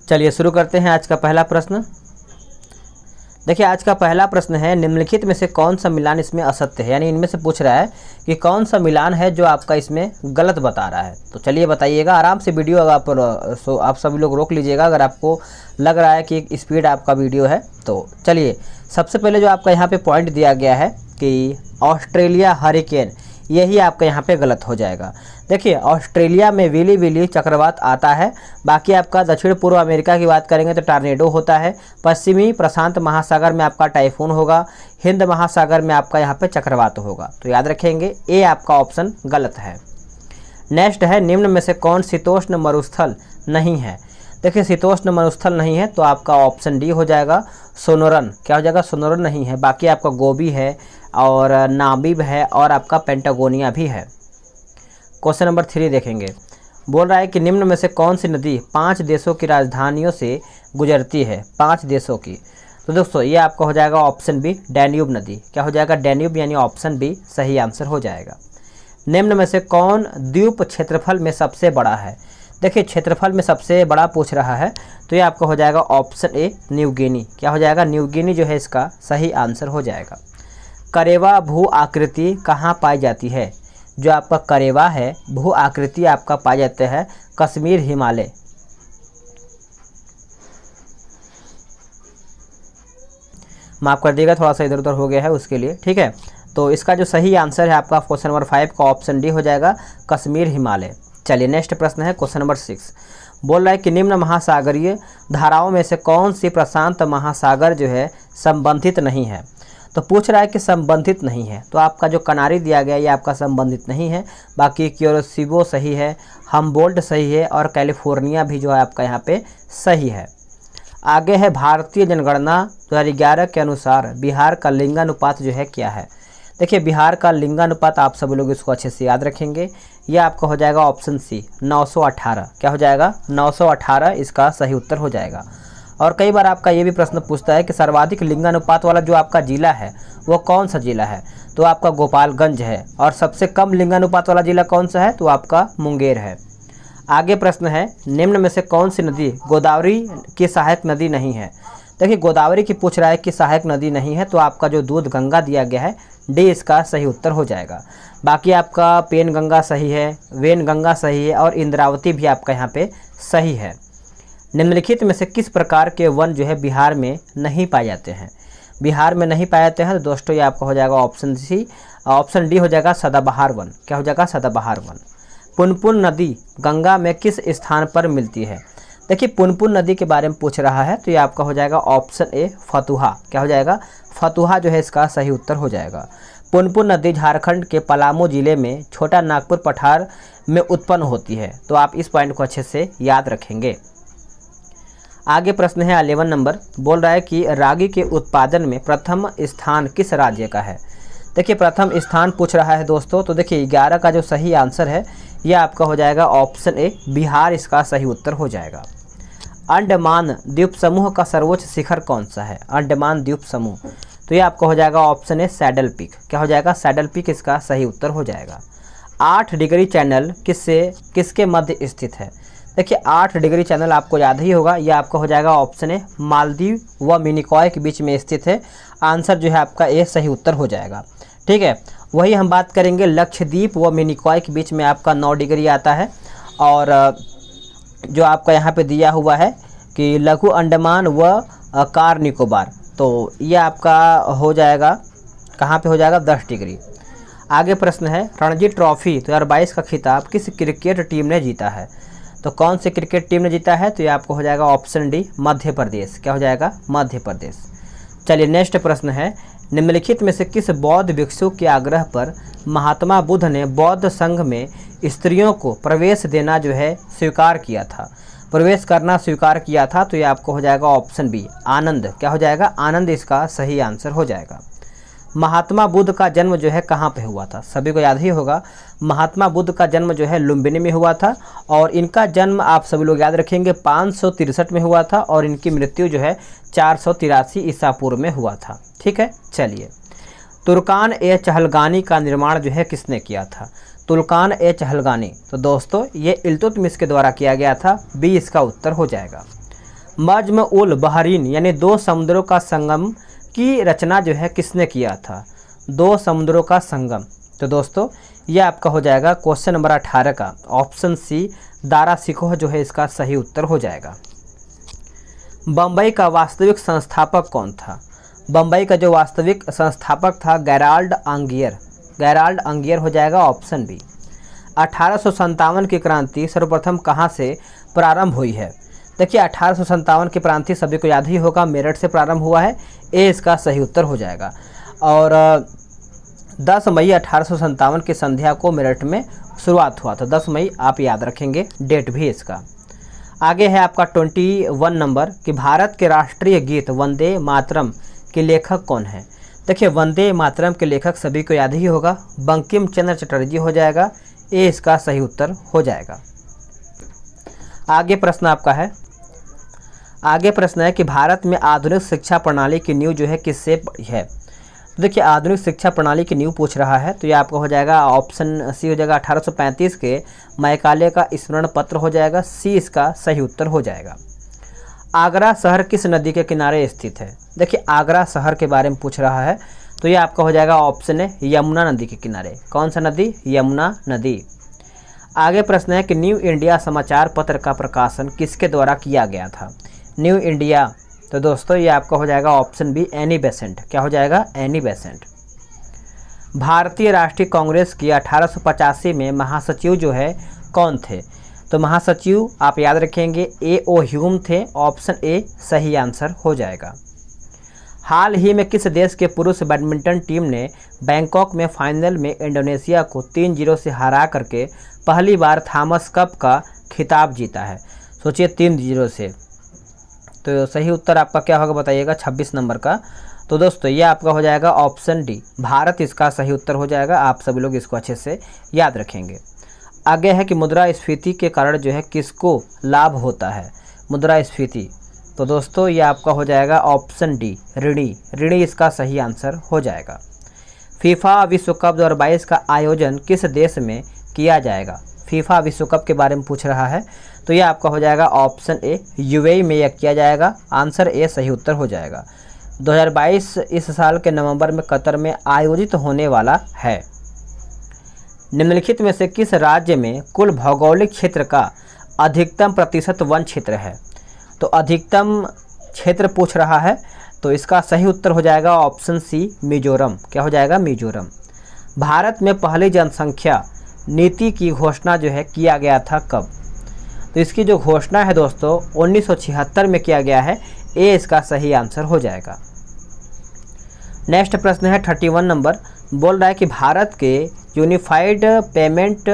चलिए शुरू करते हैं आज का पहला प्रश्न। देखिए आज का पहला प्रश्न है, निम्नलिखित में से कौन सा मिलान इसमें असत्य है, यानी इनमें से पूछ रहा है कि कौन सा मिलान है जो आपका इसमें गलत बता रहा है। तो चलिए बताइएगा, आराम से वीडियो अगर आप सभी लोग रोक लीजिएगा अगर आपको लग रहा है कि स्पीड आपका वीडियो है तो। चलिए सबसे पहले जो आपका यहाँ पे पॉइंट दिया गया है कि ऑस्ट्रेलिया हरिकेन, यही आपका यहाँ पे गलत हो जाएगा। देखिए ऑस्ट्रेलिया में विली विली चक्रवात आता है, बाकी आपका दक्षिण पूर्व अमेरिका की बात करेंगे तो टॉर्नेडो होता है, पश्चिमी प्रशांत महासागर में आपका टाइफून होगा, हिंद महासागर में आपका यहाँ पे चक्रवात होगा। तो याद रखेंगे ए आपका ऑप्शन गलत है। नेक्स्ट है, निम्न में से कौन शीतोष्ण मरुस्थल नहीं है। देखिए शीतोष्ण मरुस्थल नहीं है तो आपका ऑप्शन डी हो जाएगा, सोनोरन। क्या हो जाएगा, सोनोरन नहीं है। बाकी आपका गोबी है और नामीब है और आपका पेंटागोनिया भी है। क्वेश्चन नंबर 3 देखेंगे, बोल रहा है कि निम्न में से कौन सी नदी 5 देशों की राजधानियों से गुजरती है, 5 देशों की। तो दोस्तों ये आपका हो जाएगा ऑप्शन बी, डैन्यूब नदी। क्या हो जाएगा, डैन्यूब, यानी ऑप्शन बी सही आंसर हो जाएगा। निम्न में से कौन द्वीप क्षेत्रफल में सबसे बड़ा है। देखिए क्षेत्रफल में सबसे बड़ा पूछ रहा है तो ये आपका हो जाएगा ऑप्शन ए, न्यू गिनी। क्या हो जाएगा, न्यू गिनी जो है इसका सही आंसर हो जाएगा। करेवा भू आकृति कहाँ पाई जाती है। जो आपका करेवा है भू आकृति आपका पाया जाता है कश्मीर, हिमालय। माफ़ कर दिएगा, थोड़ा सा इधर उधर हो गया है उसके लिए, ठीक है। तो इसका जो सही आंसर है आपका क्वेश्चन नंबर 5 का ऑप्शन डी हो जाएगा, कश्मीर, हिमालय। चलिए नेक्स्ट प्रश्न है क्वेश्चन नंबर 6। बोल रहा है कि निम्न महासागरीय धाराओं में से कौन सी प्रशांत महासागर जो है संबंधित नहीं है। तो पूछ रहा है कि संबंधित नहीं है तो आपका जो कनारी दिया गया ये आपका संबंधित नहीं है। बाकी क्यूरेसिबो सही है, हम्बोल्ट सही है और कैलिफोर्निया भी जो है आपका यहाँ पे सही है। आगे है, भारतीय जनगणना 2011 के अनुसार बिहार का लिंगानुपात जो है क्या है। देखिए बिहार का लिंगानुपात आप सभी लोग इसको अच्छे से याद रखेंगे, यह आपका हो जाएगा ऑप्शन सी, 918। क्या हो जाएगा, 918 इसका सही उत्तर हो जाएगा। और कई बार आपका ये भी प्रश्न पूछता है कि सर्वाधिक लिंगानुपात वाला जो आपका जिला है वो कौन सा जिला है। तो आपका गोपालगंज है। और सबसे कम लिंगानुपात वाला जिला कौन सा है, तो आपका मुंगेर है। आगे प्रश्न है, निम्न में से कौन सी नदी गोदावरी की सहायक नदी नहीं है। देखिए गोदावरी की पूछ रहा है कि सहायक नदी नहीं है तो आपका जो दूध गंगा दिया गया है डी इसका सही उत्तर हो जाएगा। बाकी आपका पेन गंगा सही है, वेन गंगा सही है और इंद्रावती भी आपका यहाँ पे सही है। निम्नलिखित में से किस प्रकार के वन जो है बिहार में नहीं पाए जाते हैं। बिहार में नहीं पाए जाते हैं तो दोस्तों ये आपका हो जाएगा ऑप्शन सी, ऑप्शन डी हो जाएगा सदाबहार वन। क्या हो जाएगा, सदाबहार वन। पुनपुन नदी गंगा में किस स्थान पर मिलती है। देखिए पुनपुन नदी के बारे में पूछ रहा है तो ये आपका हो जाएगा ऑप्शन ए, फतुहा। क्या हो जाएगा, फतुहा जो है इसका सही उत्तर हो जाएगा। पुनपुन नदी झारखंड के पलामू जिले में छोटा नागपुर पठार में उत्पन्न होती है। तो आप इस पॉइंट को अच्छे से याद रखेंगे। आगे प्रश्न है 11 नंबर, बोल रहा है कि रागी के उत्पादन में प्रथम स्थान किस राज्य का है। देखिए प्रथम स्थान पूछ रहा है दोस्तों, तो देखिए 11 का जो सही आंसर है यह आपका हो जाएगा ऑप्शन ए, बिहार इसका सही उत्तर हो जाएगा। अंडमान द्वीप समूह का सर्वोच्च शिखर कौन सा है, अंडमान द्वीप समूह। तो ये आपका हो जाएगा ऑप्शन ए, सैडल पीक। क्या हो जाएगा, सैडल पीक इसका सही उत्तर हो जाएगा। 8 डिग्री चैनल किसके मध्य स्थित है। देखिए 8 डिग्री चैनल आपको याद ही होगा, यह आपका हो जाएगा ऑप्शन ए, मालदीव व मिनिकॉय के बीच में स्थित है। आंसर जो है आपका ए सही उत्तर हो जाएगा, ठीक है। वही हम बात करेंगे लक्षद्वीप व मिनिकॉय के बीच में आपका 9 डिग्री आता है। और जो आपका यहाँ पे दिया हुआ है कि लघु अंडमान व कार निकोबार, तो ये आपका हो जाएगा कहाँ पे हो जाएगा, 10 डिग्री। आगे प्रश्न है, रणजी ट्रॉफी 2022 का खिताब किस क्रिकेट टीम ने जीता है। तो कौन सी क्रिकेट टीम ने जीता है, तो ये आपको हो जाएगा ऑप्शन डी, मध्य प्रदेश। क्या हो जाएगा, मध्य प्रदेश। चलिए नेक्स्ट प्रश्न है, निम्नलिखित में से किस बौद्ध भिक्षु के आग्रह पर महात्मा बुद्ध ने बौद्ध संघ में स्त्रियों को प्रवेश देना जो है स्वीकार किया था, प्रवेश करना स्वीकार किया था। तो ये आपको हो जाएगा ऑप्शन बी, आनंद। क्या हो जाएगा, आनंद इसका सही आंसर हो जाएगा। महात्मा बुद्ध का जन्म जो है कहाँ पे हुआ था, सभी को याद ही होगा। महात्मा बुद्ध का जन्म जो है लुम्बिनी में हुआ था और इनका जन्म आप सभी लोग याद रखेंगे 563 में हुआ था और इनकी मृत्यु जो है 483 ईसा पूर्व में हुआ था, ठीक है। चलिए, तुर्कान ए चहलगानी का निर्माण जो है किसने किया था। तुर्कान ए चहलगानी, तो दोस्तों ये इल्तुतमिश के द्वारा किया गया था, बी इसका उत्तर हो जाएगा। मज्म उल बहरीन यानी दो समुद्रों का संगम की रचना जो है किसने किया था? दो समुद्रों का संगम। तो दोस्तों ये आपका हो जाएगा क्वेश्चन नंबर 18 का ऑप्शन सी दारा शिकोह जो है इसका सही उत्तर हो जाएगा। बम्बई का वास्तविक संस्थापक कौन था? बम्बई का जो वास्तविक संस्थापक था गेराल्ड आंगियर। गेराल्ड आंगियर हो जाएगा ऑप्शन बी। 1857 की क्रांति सर्वप्रथम कहाँ से प्रारंभ हुई है? देखिए 1857 की क्रांति सभी को याद ही होगा, मेरठ से प्रारंभ हुआ है, ए इसका सही उत्तर हो जाएगा। और 10 मई 1857 की संध्या को मेरठ में शुरुआत हुआ था। 10 मई आप याद रखेंगे, डेट भी इसका। आगे है आपका 21 नंबर कि भारत के राष्ट्रीय गीत वंदे मातरम के लेखक कौन है? देखिए वंदे मातरम के लेखक सभी को याद ही होगा, बंकिम चंद्र चटर्जी हो जाएगा, ए इसका सही उत्तर हो जाएगा। आगे प्रश्न आपका है, आगे प्रश्न है कि भारत में आधुनिक शिक्षा प्रणाली की नींव जो है किससे है? तो देखिए आधुनिक शिक्षा प्रणाली की नींव पूछ रहा है, तो ये आपका हो जाएगा ऑप्शन सी हो जाएगा 1835 के मैकाले का स्मरण पत्र हो जाएगा, सी इसका सही उत्तर हो जाएगा। आगरा शहर किस नदी के किनारे स्थित है? देखिए आगरा शहर के बारे में पूछ रहा है, तो ये आपका हो जाएगा ऑप्शन है यमुना नदी के किनारे। कौन सा नदी? यमुना नदी। आगे प्रश्न है कि न्यू इंडिया समाचार पत्र का प्रकाशन किसके द्वारा किया गया था? न्यू इंडिया, तो दोस्तों ये आपका हो जाएगा ऑप्शन बी एनी बेसेंट। क्या हो जाएगा? Annie Besant. भारतीय राष्ट्रीय कांग्रेस की 1885 में महासचिव जो है कौन थे? तो महासचिव आप याद रखेंगे ए.ओ. ह्यूम थे, ऑप्शन ए सही आंसर हो जाएगा। हाल ही में किस देश के पुरुष बैडमिंटन टीम ने बैंकॉक में फाइनल में इंडोनेशिया को 3-0 से हरा करके पहली बार थॉमस कप का खिताब जीता है? सोचिए 3-0 से। तो सही उत्तर आपका क्या होगा बताइएगा 26 नंबर का। तो दोस्तों ये आपका हो जाएगा ऑप्शन डी, भारत इसका सही उत्तर हो जाएगा। आप सभी लोग इसको अच्छे से याद रखेंगे। आगे है कि मुद्रास्फीति के कारण जो है किसको लाभ होता है? मुद्रास्फीति, तो दोस्तों ये आपका हो जाएगा ऑप्शन डी ऋणी। ऋणी इसका सही आंसर हो जाएगा। फीफा विश्व कप 2022 का आयोजन किस देश में किया जाएगा? फीफा विश्व कप के बारे में पूछ रहा है, तो ये आपका हो जाएगा ऑप्शन ए यूएई में यह किया जाएगा, आंसर ए सही उत्तर हो जाएगा। 2022 इस साल के नवंबर में कतर में आयोजित होने वाला है। निम्नलिखित में से किस राज्य में कुल भौगोलिक क्षेत्र का अधिकतम प्रतिशत वन क्षेत्र है? तो अधिकतम क्षेत्र पूछ रहा है, तो इसका सही उत्तर हो जाएगा ऑप्शन सी मिजोरम। क्या हो जाएगा? मिजोरम। भारत में पहली जनसंख्या नीति की घोषणा जो है किया गया था कब? तो इसकी जो घोषणा है दोस्तों 1976 में किया गया है, ए इसका सही आंसर हो जाएगा। नेक्स्ट प्रश्न है 31 नंबर, बोल रहा है कि भारत के unified payment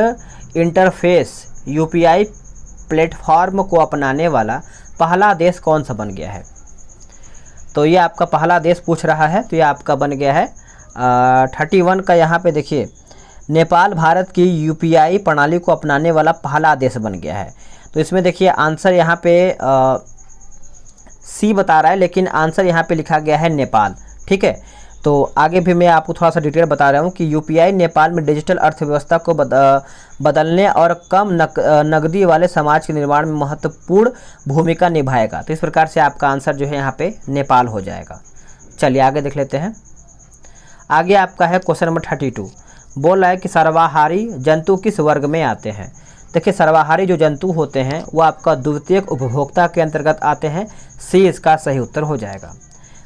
interface UPI platform को अपनाने वाला पहला देश कौन सा बन गया है? तो ये आपका पहला देश पूछ रहा है, तो ये आपका बन गया है 31 का। यहाँ पे देखिए नेपाल भारत की यूपीआई प्रणाली को अपनाने वाला पहला देश बन गया है। तो इसमें देखिए आंसर यहाँ पे सी बता रहा है, लेकिन आंसर यहाँ पे लिखा गया है नेपाल। ठीक है, तो आगे भी मैं आपको थोड़ा सा डिटेल बता रहा हूँ कि यूपीआई नेपाल में डिजिटल अर्थव्यवस्था को बदलने और कम नकदी वाले समाज के निर्माण में महत्वपूर्ण भूमिका निभाएगा। तो इस प्रकार से आपका आंसर जो है यहाँ पे नेपाल हो जाएगा। चलिए आगे देख लेते हैं। आगे आपका है क्वेश्चन नंबर 32, बोल रहा है कि सर्वाहारी जंतु किस वर्ग में आते हैं? देखिए सर्वाहारी जो जंतु होते हैं वो आपका द्वितीयक उपभोक्ता के अंतर्गत आते हैं, सी इसका सही उत्तर हो जाएगा।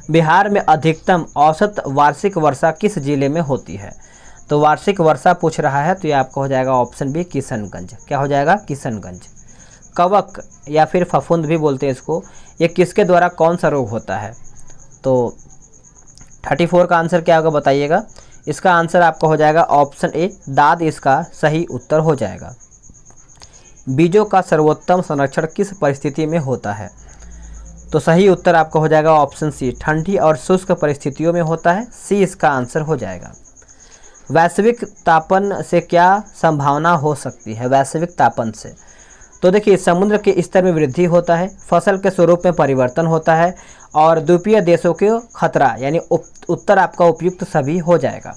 बिहार में अधिकतम औसत वार्षिक वर्षा किस जिले में होती है? तो वार्षिक वर्षा पूछ रहा है, तो ये आपका हो जाएगा ऑप्शन बी किशनगंज। क्या हो जाएगा? किशनगंज। कवक या फिर फफूंद भी बोलते हैं इसको, ये किसके द्वारा कौन सा रोग होता है? तो 34 का आंसर क्या होगा बताइएगा। इसका आंसर आपका हो जाएगा ऑप्शन ए दाद इसका सही उत्तर हो जाएगा। बीजों का सर्वोत्तम संरक्षण किस परिस्थिति में होता है? तो सही उत्तर आपका हो जाएगा ऑप्शन सी ठंडी और शुष्क परिस्थितियों में होता है, सी इसका आंसर हो जाएगा। वैश्विक तापन से क्या संभावना हो सकती है? वैश्विक तापन से तो देखिए समुद्र के स्तर में वृद्धि होता है, फसल के स्वरूप में परिवर्तन होता है और द्वीपीय देशों के खतरा यानी उत्तर आपका उपयुक्त सभी हो जाएगा।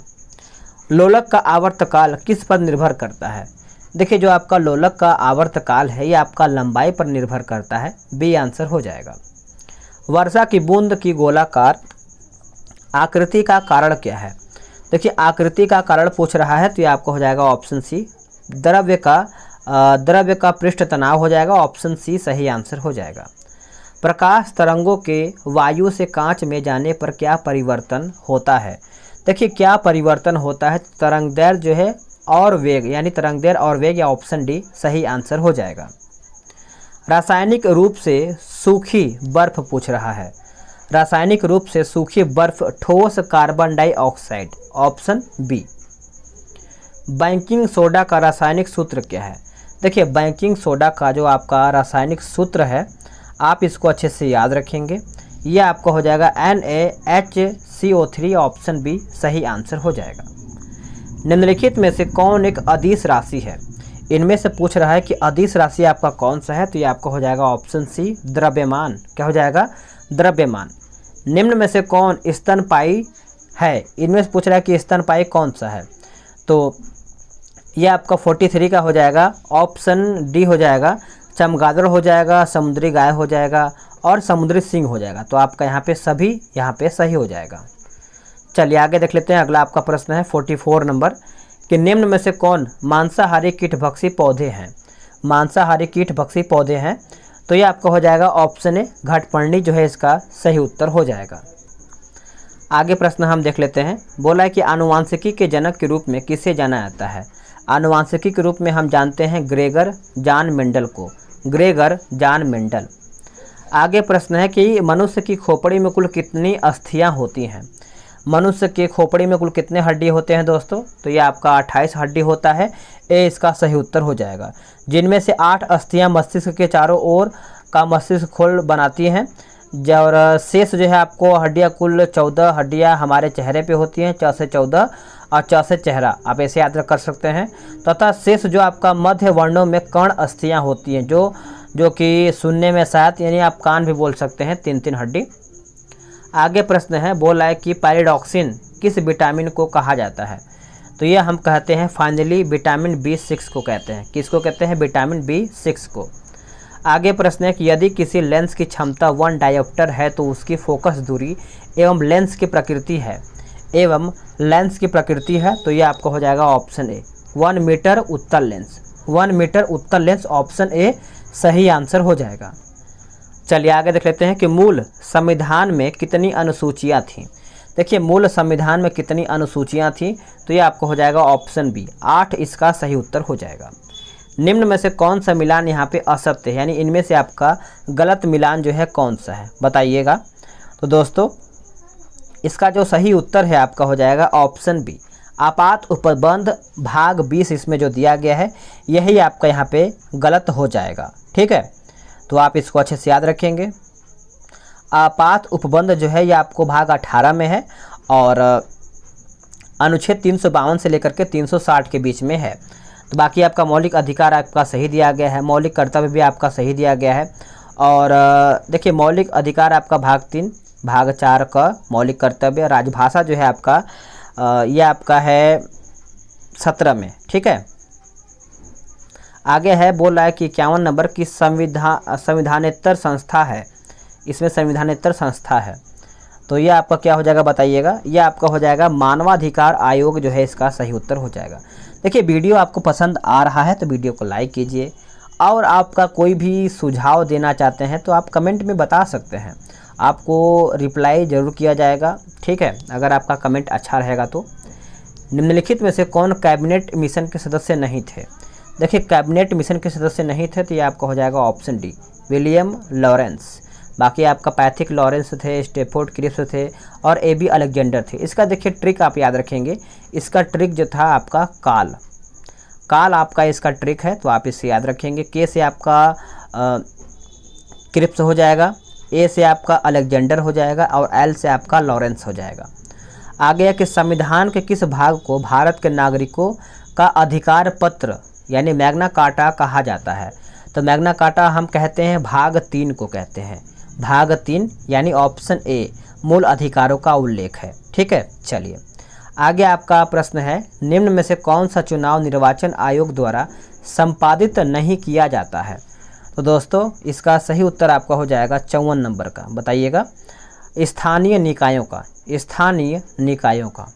लोलक का आवर्तकाल किस पर निर्भर करता है? देखिए जो आपका लोलक का आवर्तकाल है ये आपका लंबाई पर निर्भर करता है, बी आंसर हो जाएगा। वर्षा की बूंद की गोलाकार आकृति का कारण क्या है? देखिए आकृति का कारण पूछ रहा है तो ये आपको हो जाएगा ऑप्शन सी, द्रव्य का पृष्ठ तनाव हो जाएगा, ऑप्शन सी सही आंसर हो जाएगा। प्रकाश तरंगों के वायु से कांच में जाने पर क्या परिवर्तन होता है? देखिए क्या परिवर्तन होता है, तरंगदैर्घ्य जो है और वेग, यानी तरंगदैर्घ्य और वेग, या ऑप्शन डी सही आंसर हो जाएगा। रासायनिक रूप से सूखी बर्फ पूछ रहा है, रासायनिक रूप से सूखी बर्फ ठोस carbon dioxide, option B. Baking soda का रासायनिक सूत्र क्या है? देखिए बेकिंग सोडा का जो आपका रासायनिक सूत्र है आप इसको अच्छे से याद रखेंगे, यह आपको हो जाएगा NaHCO3, ऑप्शन बी सही आंसर हो जाएगा। निम्नलिखित में से कौन एक अदिश राशि है? इनमें से पूछ रहा है कि अदिश राशि आपका कौन सा है, तो ये आपको हो जाएगा ऑप्शन सी द्रव्यमान। क्या हो जाएगा? द्रव्यमान। निम्न में से कौन स्तनपायी है? इनमें से पूछ रहा है कि स्तनपायी कौन सा है, तो ये आपका 43 का हो जाएगा, ऑप्शन डी हो जाएगा। चमगादड़ हो जाएगा, समुद्री गाय हो जाएगा और समुद्री सिंह हो जाएगा। तो आपका यहाँ पे सभी यहाँ पे सही हो जाएगा। चलिए आगे देख लेते हैं। अगला आपका प्रश्न है 44 नंबर कि निम्न में से कौन मांसाहारी कीटभक्षी पौधे हैं? मांसाहारी कीटभक्षी पौधे हैं, तो ये आपका हो जाएगा ऑप्शन ए घटपर्णी जो है इसका सही उत्तर हो जाएगा। आगे प्रश्न हम देख लेते हैं। बोला है कि आनुवांशिकी के जनक के रूप में किसे जाना जाता है? आनुवांशिकी के रूप में हम जानते हैं ग्रेगर जॉन मेंडल को, ग्रेगर जॉन मेंडल। आगे प्रश्न है कि मनुष्य की खोपड़ी में कुल कितनी अस्थियां होती हैं? मनुष्य के खोपड़ी में कुल कितने हड्डी होते हैं दोस्तों? तो ये आपका 28 हड्डी होता है, ए इसका सही उत्तर हो जाएगा। जिनमें से 8 अस्थियां मस्तिष्क के चारों ओर का मस्तिष्क खोल बनाती हैं, और शेष जो है आपको हड्डियां, कुल 14 हड्डियां हमारे चेहरे पे होती हैं, 4 से 14 और 4 से चेहरा, आप ऐसे याद कर सकते हैं। तथा शेष जो आपका मध्य वर्णों में कर्ण अस्थियां होती हैं, जो कि सुनने में शायद, यानी आप कान भी बोल सकते हैं, 3-3 हड्डी। आगे प्रश्न है, बोला है कि पायरिडॉक्सिन किस विटामिन को कहा जाता है? तो ये हम कहते हैं फाइनली विटामिन B6 को कहते हैं। किसको कहते हैं? विटामिन B6 को। आगे प्रश्न है कि यदि किसी लेंस की क्षमता 1 डायोप्टर है तो उसकी फोकस दूरी एवं लेंस की प्रकृति है, तो ये आपको हो जाएगा ऑप्शन ए 1 मीटर उत्तल लेंस, 1 मीटर उत्तल लेंस, ऑप्शन ए सही आंसर हो जाएगा। चलिए आगे देख लेते हैं कि मूल संविधान में कितनी अनुसूचियाँ थीं? देखिए मूल संविधान में कितनी अनुसूचियाँ थीं, तो ये आपको हो जाएगा ऑप्शन बी 8 इसका सही उत्तर हो जाएगा। निम्न में से कौन सा मिलान यहाँ पे असत्य है, यानी इनमें से आपका गलत मिलान जो है कौन सा है, बताइएगा। तो दोस्तों इसका जो सही उत्तर है आपका हो जाएगा ऑप्शन बी आपात उपबंध भाग 20, इसमें जो दिया गया है यही आपका यहाँ पे गलत हो जाएगा। ठीक है, तो आप इसको अच्छे से याद रखेंगे। आपात उपबंध जो है ये आपको भाग 18 में है और अनुच्छेद 352 से लेकर के 360 के बीच में है। तो बाकी आपका मौलिक अधिकार आपका सही दिया गया है, मौलिक कर्तव्य भी आपका सही दिया गया है। और देखिए मौलिक अधिकार आपका भाग 3 भाग 4 का मौलिक कर्तव्य, राजभाषा जो है आपका ये आपका है 17 में। ठीक है, आगे है बोल रहा है कि 51 नंबर की संविधानेतर संस्था है, इसमें संविधानेतर संस्था है, तो ये आपका क्या हो जाएगा बताइएगा। ये आपका हो जाएगा मानवाधिकार आयोग जो है इसका सही उत्तर हो जाएगा। देखिए वीडियो आपको पसंद आ रहा है तो वीडियो को लाइक कीजिए, और आपका कोई भी सुझाव देना चाहते हैं तो आप कमेंट में बता सकते हैं, आपको रिप्लाई ज़रूर किया जाएगा। ठीक है, अगर आपका कमेंट अच्छा रहेगा तो। निम्नलिखित में से कौन कैबिनेट मिशन के सदस्य नहीं थे? देखिए कैबिनेट मिशन के सदस्य नहीं थे तो ये आपका हो जाएगा ऑप्शन डी विलियम लॉरेंस। बाकी आपका पैथिक लॉरेंस थे, स्टेफोर्ड क्रिप्स थे और AB अलेक्जेंडर थे। इसका देखिए ट्रिक आप याद रखेंगे, इसका ट्रिक जो था आपका काल आपका इसका ट्रिक है, तो आप इसे याद रखेंगे। के से आपका क्रिप्स हो जाएगा, ए से आपका अलेक्जेंडर हो जाएगा और एल से आपका लॉरेंस हो जाएगा। आगे है कि संविधान के किस भाग को भारत के नागरिकों का अधिकार पत्र यानी मैग्ना कार्टा कहा जाता है? तो मैग्ना कार्टा हम कहते हैं भाग 3 को कहते हैं, भाग 3 यानी ऑप्शन ए मूल अधिकारों का उल्लेख है। ठीक है, चलिए आगे आपका प्रश्न है, निम्न में से कौन सा चुनाव निर्वाचन आयोग द्वारा संपादित नहीं किया जाता है? तो दोस्तों इसका सही उत्तर आपका हो जाएगा 54 नंबर का। बताइएगा, स्थानीय निकायों का, स्थानीय निकायों का।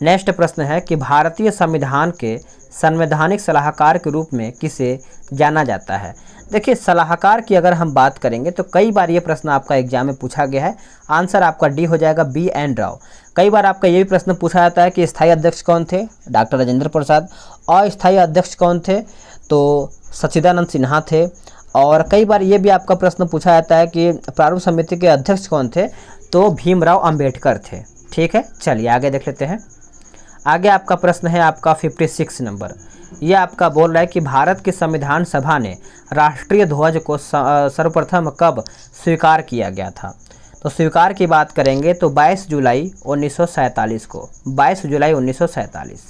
नेक्स्ट प्रश्न है कि भारतीय संविधान के संवैधानिक सलाहकार के रूप में किसे जाना जाता है। देखिए, सलाहकार की अगर हम बात करेंगे तो कई बार ये प्रश्न आपका एग्जाम में पूछा गया है। आंसर आपका डी हो जाएगा, बी एन राव। कई बार आपका ये भी प्रश्न पूछा जाता है कि स्थायी अध्यक्ष कौन थे, डॉक्टर राजेंद्र प्रसाद। अस्थायी अध्यक्ष कौन थे, तो सच्चिदानंद सिन्हा थे। और कई बार ये भी आपका प्रश्न पूछा जाता है कि प्रारूप समिति के अध्यक्ष कौन थे, तो भीमराव अंबेडकर थे। ठीक है, चलिए आगे देख लेते हैं। आगे आपका प्रश्न है आपका 56 नंबर। ये आपका बोल रहा है कि भारत की संविधान सभा ने राष्ट्रीय ध्वज को सर्वप्रथम कब स्वीकार किया गया था। तो स्वीकार की बात करेंगे तो 22 जुलाई 1947 को, 22 जुलाई 1947।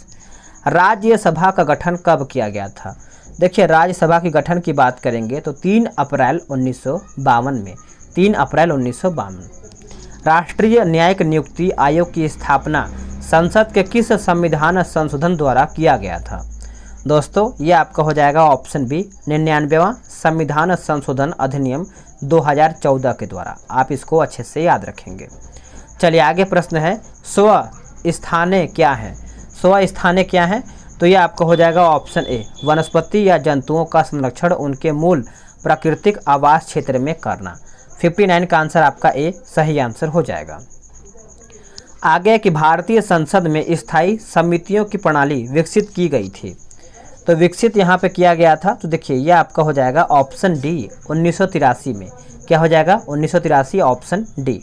राज्यसभा का गठन कब किया गया था। देखिए, राज्यसभा की गठन की बात करेंगे तो 3 अप्रैल 1952 में, 3 अप्रैल 1952। राष्ट्रीय न्यायिक नियुक्ति आयोग की स्थापना संसद के किस संविधान संशोधन द्वारा किया गया था। दोस्तों ये आपका हो जाएगा ऑप्शन बी, 99वां संविधान संशोधन अधिनियम 2014 के द्वारा। आप इसको अच्छे से याद रखेंगे। चलिए आगे प्रश्न है, स्व स्थाने क्या है। स्व स्थाने क्या है, तो ये आपका हो जाएगा ऑप्शन ए, वनस्पति या जंतुओं का संरक्षण उनके मूल प्राकृतिक आवास क्षेत्र में करना। 59 का आंसर आपका ए सही आंसर हो जाएगा। आगे कि भारतीय संसद में स्थायी समितियों की प्रणाली विकसित की गई थी। तो विकसित यहाँ पे किया गया था, तो देखिए ये आपका हो जाएगा ऑप्शन डी, 1983 में। क्या हो जाएगा, 1983 ऑप्शन डी।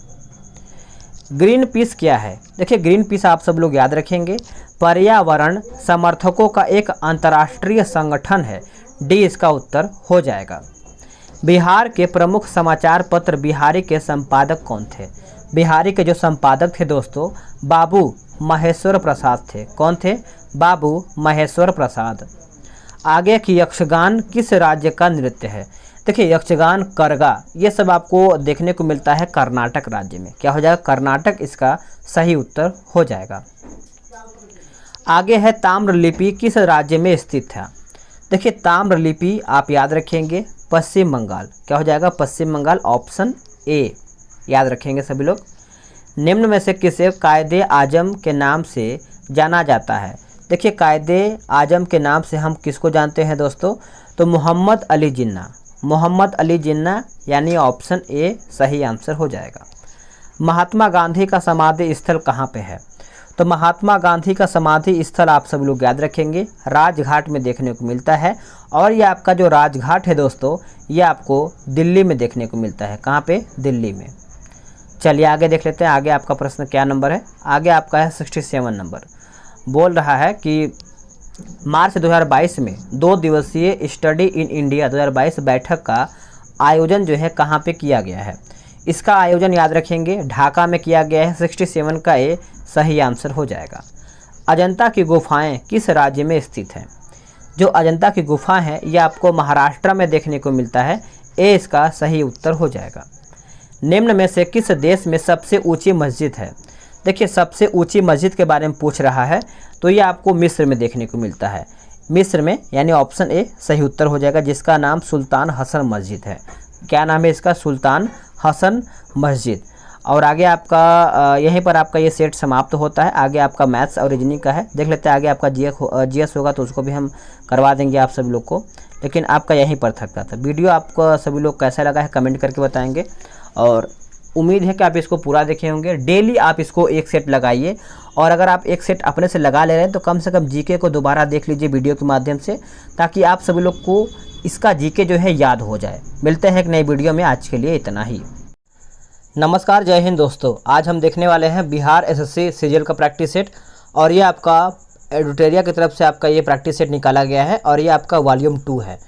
ग्रीन पीस क्या है। देखिए, ग्रीन पीस आप सब लोग याद रखेंगे, पर्यावरण समर्थकों का एक अंतर्राष्ट्रीय संगठन है। डी इसका उत्तर हो जाएगा। बिहार के प्रमुख समाचार पत्र बिहारी के संपादक कौन थे। बिहारी के जो संपादक थे दोस्तों, बाबू महेश्वर प्रसाद थे। कौन थे, बाबू महेश्वर प्रसाद। आगे की यक्षगान किस राज्य का नृत्य है। देखिए, यक्षगान, करगा, ये सब आपको देखने को मिलता है कर्नाटक राज्य में। क्या हो जाएगा, कर्नाटक इसका सही उत्तर हो जाएगा। आगे है ताम्रलिपि किस राज्य में स्थित है। देखिए, ताम्रलिपि आप याद रखेंगे पश्चिम बंगाल। क्या हो जाएगा, पश्चिम बंगाल ऑप्शन ए याद रखेंगे सभी लोग। निम्न में से किसे कायदे आजम के नाम से जाना जाता है। देखिए, कायदे आजम के नाम से हम किसको जानते हैं दोस्तों, तो मोहम्मद अली जिन्ना। मोहम्मद अली जिन्ना यानी ऑप्शन ए सही आंसर हो जाएगा। महात्मा गांधी का समाधि स्थल कहाँ पे है। तो महात्मा गांधी का समाधि स्थल आप सब लोग याद रखेंगे राजघाट में देखने को मिलता है। और ये आपका जो राजघाट है दोस्तों, ये आपको दिल्ली में देखने को मिलता है। कहाँ पे, दिल्ली में। चलिए आगे देख लेते हैं। आगे आपका प्रश्न क्या नंबर है। आगे आपका है 67 नंबर। बोल रहा है कि मार्च 2022 में 2 दिवसीय स्टडी इन इंडिया 2022 बैठक का आयोजन जो है कहाँ पे किया गया है। इसका आयोजन याद रखेंगे ढाका में किया गया है। 67 का ए सही आंसर हो जाएगा। अजंता की गुफाएं किस राज्य में स्थित हैं। जो अजंता की गुफा है ये आपको महाराष्ट्र में देखने को मिलता है। ए इसका सही उत्तर हो जाएगा। निम्न में से किस देश में सबसे ऊंची मस्जिद है। देखिए, सबसे ऊंची मस्जिद के बारे में पूछ रहा है, तो ये आपको मिस्र में देखने को मिलता है। मिस्र में, यानी ऑप्शन ए सही उत्तर हो जाएगा, जिसका नाम सुल्तान हसन मस्जिद है। क्या नाम है इसका, सुल्तान हसन मस्जिद। और आगे आपका यहीं पर आपका ये सेट समाप्त होता है। आगे आपका मैथ्स और रीजनिंग का है। देख लेते हैं आगे आपका जीएस होगा तो उसको भी हम करवा देंगे आप सभी लोग को, लेकिन आपका यहीं पर थकता था। वीडियो आपको सभी लोग कैसा लगा है कमेंट करके बताएंगे, और उम्मीद है कि आप इसको पूरा देखे होंगे। डेली आप इसको एक सेट लगाइए, और अगर आप एक सेट अपने से लगा ले रहे हैं तो कम से कम जीके को दोबारा देख लीजिए वीडियो के माध्यम से, ताकि आप सभी लोग को इसका जीके जो है याद हो जाए। मिलते हैं एक नई वीडियो में, आज के लिए इतना ही। नमस्कार, जय हिंद दोस्तों। आज हम देखने वाले हैं बिहार एसएससी सीजीएल का प्रैक्टिस सेट, और ये आपका एडुटेरिया की तरफ से आपका ये प्रैक्टिस सेट निकाला गया है, और ये आपका वॉल्यूम 2 है।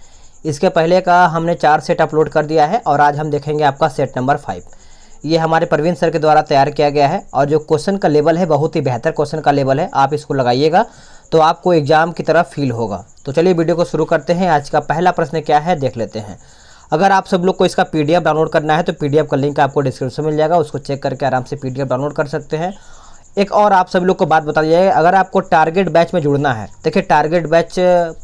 इसके पहले का हमने 4 सेट अपलोड कर दिया है, और आज हम देखेंगे आपका सेट नंबर 5। ये हमारे प्रवीण सर के द्वारा तैयार किया गया है, और जो क्वेश्चन का लेवल है बहुत ही बेहतर क्वेश्चन का लेवल है। आप इसको लगाइएगा तो आपको एग्जाम की तरह फील होगा। तो चलिए वीडियो को शुरू करते हैं। आज का पहला प्रश्न क्या है देख लेते हैं। अगर आप सब लोग को इसका पीडीएफ डाउनलोड करना है तो पीडीएफ का लिंक आपको डिस्क्रिप्शन में मिल जाएगा, उसको चेक करके आराम से पीडीएफ डाउनलोड कर सकते हैं। एक और आप सभी लोग को बात बता दिया जाए, अगर आपको टारगेट बैच में जुड़ना है, देखिए टारगेट बैच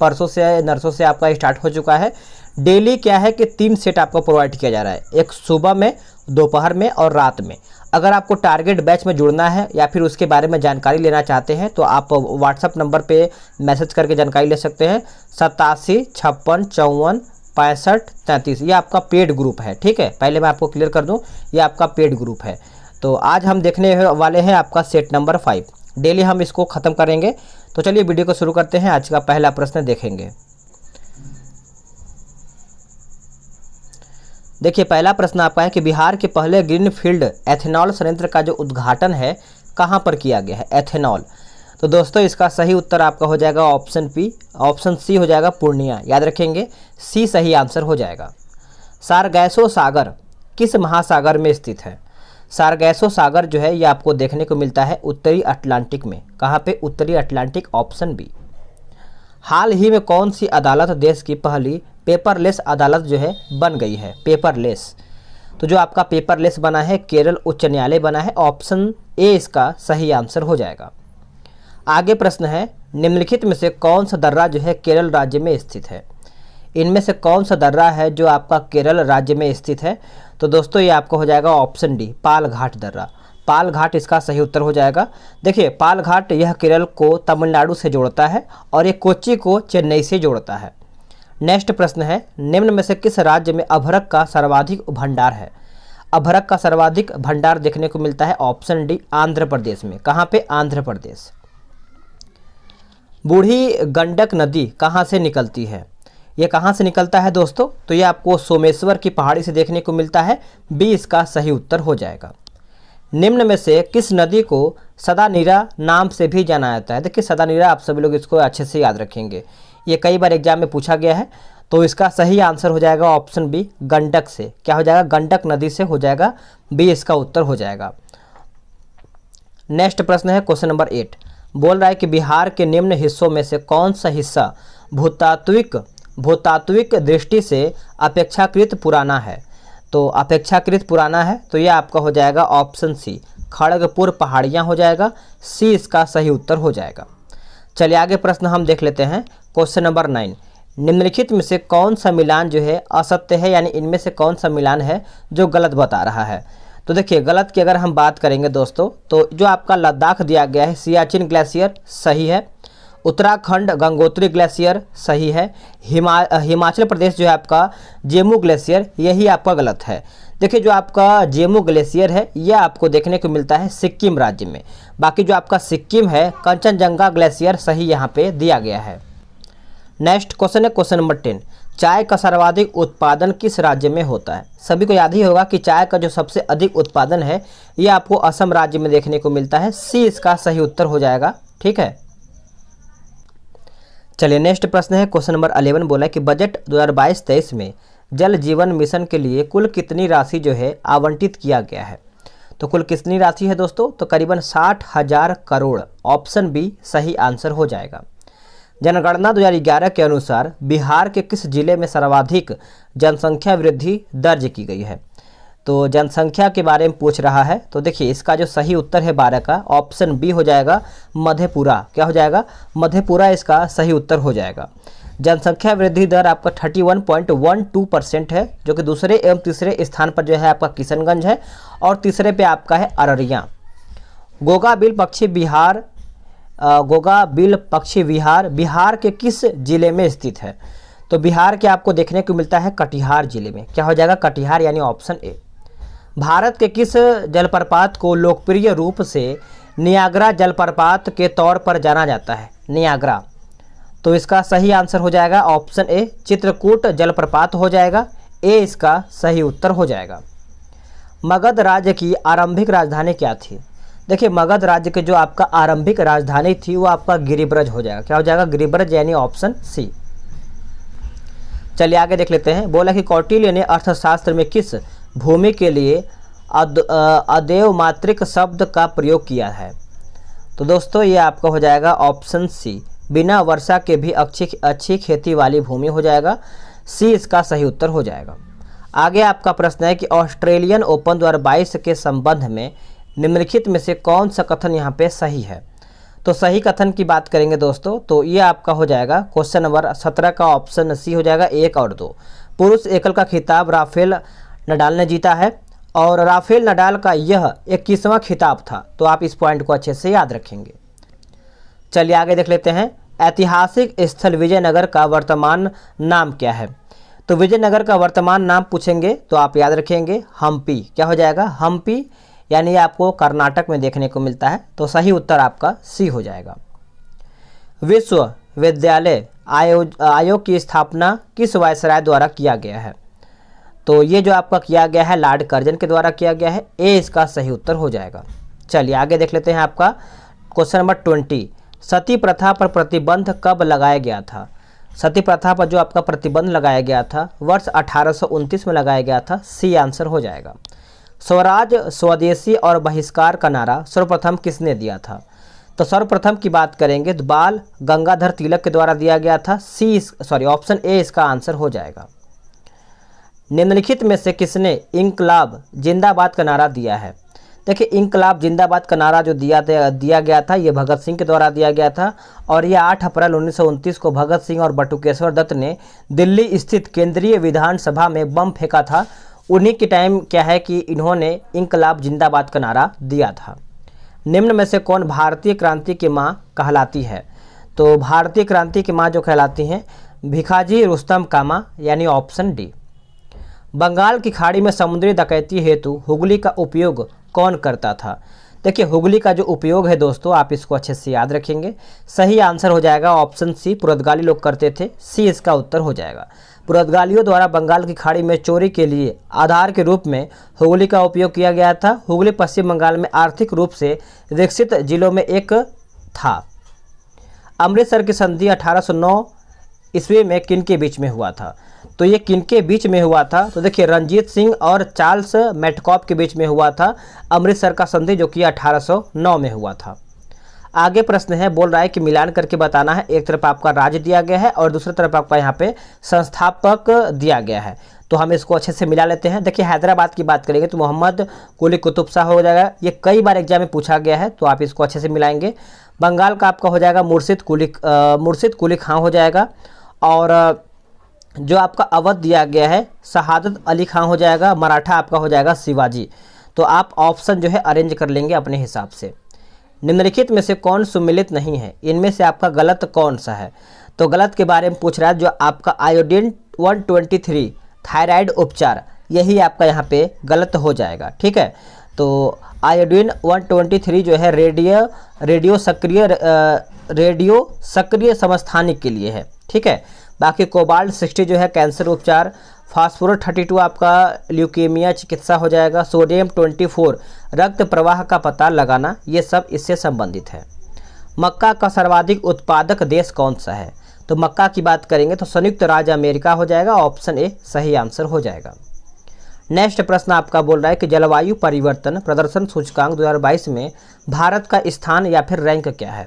परसों से नरसों से आपका स्टार्ट हो चुका है। डेली क्या है कि 3 सेट आपको प्रोवाइड किया जा रहा है, एक सुबह में, दोपहर में और रात में। अगर आपको टारगेट बैच में जुड़ना है या फिर उसके बारे में जानकारी लेना चाहते हैं तो आप व्हाट्सअप नंबर पे मैसेज करके जानकारी ले सकते हैं 8756546533। ये आपका पेड ग्रुप है, ठीक है, पहले मैं आपको क्लियर कर दूं, ये आपका पेड ग्रुप है। तो आज हम देखने वाले हैं आपका सेट नंबर 5, डेली हम इसको ख़त्म करेंगे। तो चलिए वीडियो को शुरू करते हैं। आज का पहला प्रश्न देखेंगे। देखिए पहला प्रश्न आपका है कि बिहार के पहले ग्रीनफील्ड एथेनॉल संयंत्र का जो उद्घाटन है कहाँ पर किया गया है, एथेनॉल। तो दोस्तों इसका सही उत्तर आपका हो जाएगा ऑप्शन पी, ऑप्शन सी हो जाएगा पूर्णिया, याद रखेंगे, सी सही आंसर हो जाएगा। सारगैसो सागर किस महासागर में स्थित है? सारगैसो सागर जो है ये आपको देखने को मिलता है उत्तरी अटलांटिक में। कहाँ पे? उत्तरी अटलांटिक, ऑप्शन बी। हाल ही में कौन सी अदालत देश की पहली पेपरलेस अदालत जो है बन गई है, पेपरलेस? तो जो आपका पेपरलेस बना है केरल उच्च न्यायालय बना है, ऑप्शन ए इसका सही आंसर हो जाएगा। आगे प्रश्न है, निम्नलिखित में से कौन सा दर्रा जो है केरल राज्य में स्थित है? इनमें से कौन सा दर्रा है जो आपका केरल राज्य में स्थित है? तो दोस्तों ये आपका हो जाएगा ऑप्शन डी, पाल घाट दर्रा। पाल घाट इसका सही उत्तर हो जाएगा। देखिए पाल घाट यह केरल को तमिलनाडु से जोड़ता है और ये कोच्चि को चेन्नई से जोड़ता है। नेक्स्ट प्रश्न है, निम्न में से किस राज्य में अभ्रक का सर्वाधिक भंडार है? अभ्रक का सर्वाधिक भंडार देखने को मिलता है ऑप्शन डी, आंध्र प्रदेश में। कहाँ पे? आंध्र प्रदेश। बूढ़ी गंडक नदी कहाँ से निकलती है? ये कहाँ से निकलता है दोस्तों? तो ये आपको सोमेश्वर की पहाड़ी से देखने को मिलता है, बी इसका सही उत्तर हो जाएगा। निम्न में से किस नदी को सदानीरा नाम से भी जाना जाता है? देखिए सदानीरा आप सभी लोग इसको अच्छे से याद रखेंगे, ये कई बार एग्जाम में पूछा गया है। तो इसका सही आंसर हो जाएगा ऑप्शन बी, गंडक से। क्या हो जाएगा? गंडक नदी से हो जाएगा, बी इसका उत्तर हो जाएगा। नेक्स्ट प्रश्न है क्वेश्चन नंबर 8, बोल रहा है कि बिहार के निम्न हिस्सों में से कौन सा हिस्सा भूतात्विक दृष्टि से अपेक्षाकृत पुराना है? तो अपेक्षाकृत पुराना है तो यह आपका हो जाएगा ऑप्शन सी, खड़गपुर पहाड़ियाँ हो जाएगा, सी इसका सही उत्तर हो जाएगा। चलिए आगे प्रश्न हम देख लेते हैं क्वेश्चन नंबर 9, निम्नलिखित में से कौन सा मिलान जो है असत्य है, यानी इनमें से कौन सा मिलान है जो गलत बता रहा है? तो देखिए गलत की अगर हम बात करेंगे दोस्तों तो जो आपका लद्दाख दिया गया है सियाचिन ग्लेशियर सही है, उत्तराखंड गंगोत्री ग्लेशियर सही है, हिमाचल प्रदेश जो है आपका जेमू ग्लेशियर यही आपका गलत है। देखिए जो आपका जेमू ग्लेशियर है यह आपको देखने को मिलता है सिक्किम राज्य में, बाकी जो आपका सिक्किम है कंचनजंगा ग्लेशियर सही यहाँ पे दिया गया है। नेक्स्ट क्वेश्चन है क्वेश्चन नंबर 10, चाय का सर्वाधिक उत्पादन किस राज्य में होता है? सभी को याद ही होगा कि चाय का जो सबसे अधिक उत्पादन है यह आपको असम राज्य में देखने को मिलता है, सी इसका सही उत्तर हो जाएगा, ठीक है। चलिए नेक्स्ट प्रश्न है क्वेश्चन नंबर 11, बोला कि बजट 2022-23 में जल जीवन मिशन के लिए कुल कितनी राशि जो है आवंटित किया गया है? तो कुल कितनी राशि है दोस्तों? तो करीबन 60,000 करोड़, ऑप्शन बी सही आंसर हो जाएगा। जनगणना 2011 के अनुसार बिहार के किस जिले में सर्वाधिक जनसंख्या वृद्धि दर्ज की गई है? तो जनसंख्या के बारे में पूछ रहा है, तो देखिए इसका जो सही उत्तर है 12 का, ऑप्शन बी हो जाएगा मधेपुरा। क्या हो जाएगा? मधेपुरा इसका सही उत्तर हो जाएगा। जनसंख्या वृद्धि दर आपका 31.12% है, जो कि दूसरे एवं तीसरे स्थान पर जो है आपका किशनगंज है और तीसरे पे आपका है अररिया। गोगाबिल पक्षी विहार बिहार के किस जिले में स्थित है? तो बिहार के आपको देखने को मिलता है कटिहार जिले में। क्या हो जाएगा? कटिहार, यानी ऑप्शन ए। भारत के किस जलप्रपात को लोकप्रिय रूप से नियाग्रा जलप्रपात के तौर पर जाना जाता है? नियाग्रा, तो इसका सही आंसर हो जाएगा ऑप्शन ए, चित्रकूट जलप्रपात हो जाएगा, ए इसका सही उत्तर हो जाएगा। मगध राज्य की आरंभिक राजधानी क्या थी? देखिए मगध राज्य के जो आपका आरंभिक राजधानी थी वो आपका गिरिब्रज हो जाएगा। क्या हो जाएगा? गिरिब्रज, यानी ऑप्शन सी। चलिए आगे देख लेते हैं। बोला कि कौटिल्य ने अर्थशास्त्र में किस भूमि के लिए अदेवमात्रिक शब्द का प्रयोग किया है? तो दोस्तों ये आपका हो जाएगा ऑप्शन सी, बिना वर्षा के भी अच्छी खेती वाली भूमि हो जाएगा, सी इसका सही उत्तर हो जाएगा। आगे आपका प्रश्न है कि ऑस्ट्रेलियन ओपन 2022 के संबंध में निम्नलिखित में से कौन सा कथन यहाँ पे सही है? तो सही कथन की बात करेंगे दोस्तों तो ये आपका हो जाएगा क्वेश्चन नंबर 17 का ऑप्शन सी हो जाएगा 1 और 2। पुरुष एकल का खिताब राफेल नडाल ने जीता है और राफेल नडाल का यह 21वां खिताब था। तो आप इस पॉइंट को अच्छे से याद रखेंगे। चलिए आगे देख लेते हैं। ऐतिहासिक स्थल विजयनगर का वर्तमान नाम क्या है? तो विजयनगर का वर्तमान नाम पूछेंगे तो आप याद रखेंगे हम्पी। क्या हो जाएगा? हम्पी, यानी आपको कर्नाटक में देखने को मिलता है। तो सही उत्तर आपका सी हो जाएगा। विश्वविद्यालय आयोग की स्थापना किस वायसराय द्वारा किया गया है? तो ये जो आपका किया गया है लॉर्ड कर्जन के द्वारा किया गया है। ए इसका सही उत्तर हो जाएगा। चलिए आगे देख लेते हैं आपका क्वेश्चन नंबर 20। सती प्रथा पर प्रतिबंध कब लगाया गया था? सती प्रथा पर जो आपका प्रतिबंध लगाया गया था वर्ष 1829 में लगाया गया था। सी आंसर हो जाएगा। स्वराज, स्वदेशी और बहिष्कार का नारा सर्वप्रथम किसने दिया था? तो सर्वप्रथम की बात करेंगे तो बाल गंगाधर तिलक के द्वारा दिया गया था। ऑप्शन ए इसका आंसर हो जाएगा। निम्नलिखित में से किसने इंकलाब जिंदाबाद का नारा दिया है? देखिए, इंकलाब जिंदाबाद का नारा जो दिया गया था ये भगत सिंह के द्वारा दिया गया था और ये 8 अप्रैल 1929 को भगत सिंह और बटुकेश्वर दत्त ने दिल्ली स्थित केंद्रीय विधानसभा में बम फेंका था। उन्हीं के टाइम क्या है कि इन्होंने इंकलाब जिंदाबाद का नारा दिया था। निम्न में से कौन भारतीय क्रांति की माँ कहलाती है? तो भारतीय क्रांति की माँ जो कहलाती हैं भिखाजी रुस्तम कामा, यानी ऑप्शन डी। बंगाल की खाड़ी में समुद्री डकैती हेतु हुगली का उपयोग कौन करता था? देखिए, हुगली का जो उपयोग है दोस्तों आप इसको अच्छे से याद रखेंगे। सही आंसर हो जाएगा ऑप्शन सी, पुर्तगाली लोग करते थे। सी इसका उत्तर हो जाएगा। पुर्तगालियों द्वारा बंगाल की खाड़ी में चोरी के लिए आधार के रूप में हुगली का उपयोग किया गया था। हुगली पश्चिम बंगाल में आर्थिक रूप से विकसित जिलों में एक था। अमृतसर की संधि 1809 ईस्वी में किन के बीच में हुआ था? तो ये किन के बीच में हुआ था? तो देखिए, रणजीत सिंह और चार्ल्स मेटकॉप के बीच में हुआ था अमृतसर का संधि, जो कि 1809 में हुआ था। आगे प्रश्न है, बोल रहा है कि मिलान करके बताना है। एक तरफ आपका राज्य दिया गया है और दूसरी तरफ आपका यहाँ पे संस्थापक दिया गया है। तो हम इसको अच्छे से मिला लेते हैं। देखिए, हैदराबाद की बात करेंगे तो मोहम्मद कुली कुतुब शाह हो जाएगा। ये कई बार एग्जाम में पूछा गया है तो आप इसको अच्छे से मिलाएंगे। बंगाल का आपका हो जाएगा मुर्शिद कुली खां हो जाएगा। और जो आपका अवध दिया गया है शहादत अली खां हो जाएगा। मराठा आपका हो जाएगा शिवाजी। तो आप ऑप्शन जो है अरेंज कर लेंगे अपने हिसाब से। निम्नलिखित में से कौन सुमिलित नहीं है? इनमें से आपका गलत कौन सा है? तो गलत के बारे में पूछ रहा है। जो आपका आयोडीन 123 थायराइड उपचार, यही आपका यहाँ पे गलत हो जाएगा। ठीक है, तो आयोडीन 123 जो है रेडियो सक्रिय समस्थानिक के लिए है। ठीक है, बाकी कोबाल्ट 60 जो है कैंसर उपचार, फास्फोरस 32 आपका ल्यूकेमिया चिकित्सा हो जाएगा, सोडियम 24 रक्त प्रवाह का पता लगाना, ये सब इससे संबंधित है। मक्का का सर्वाधिक उत्पादक देश कौन सा है? तो मक्का की बात करेंगे तो संयुक्त राज्य अमेरिका हो जाएगा। ऑप्शन ए सही आंसर हो जाएगा। नेक्स्ट प्रश्न आपका बोल रहा है कि जलवायु परिवर्तन प्रदर्शन सूचकांक 2022 में भारत का स्थान या फिर रैंक क्या है?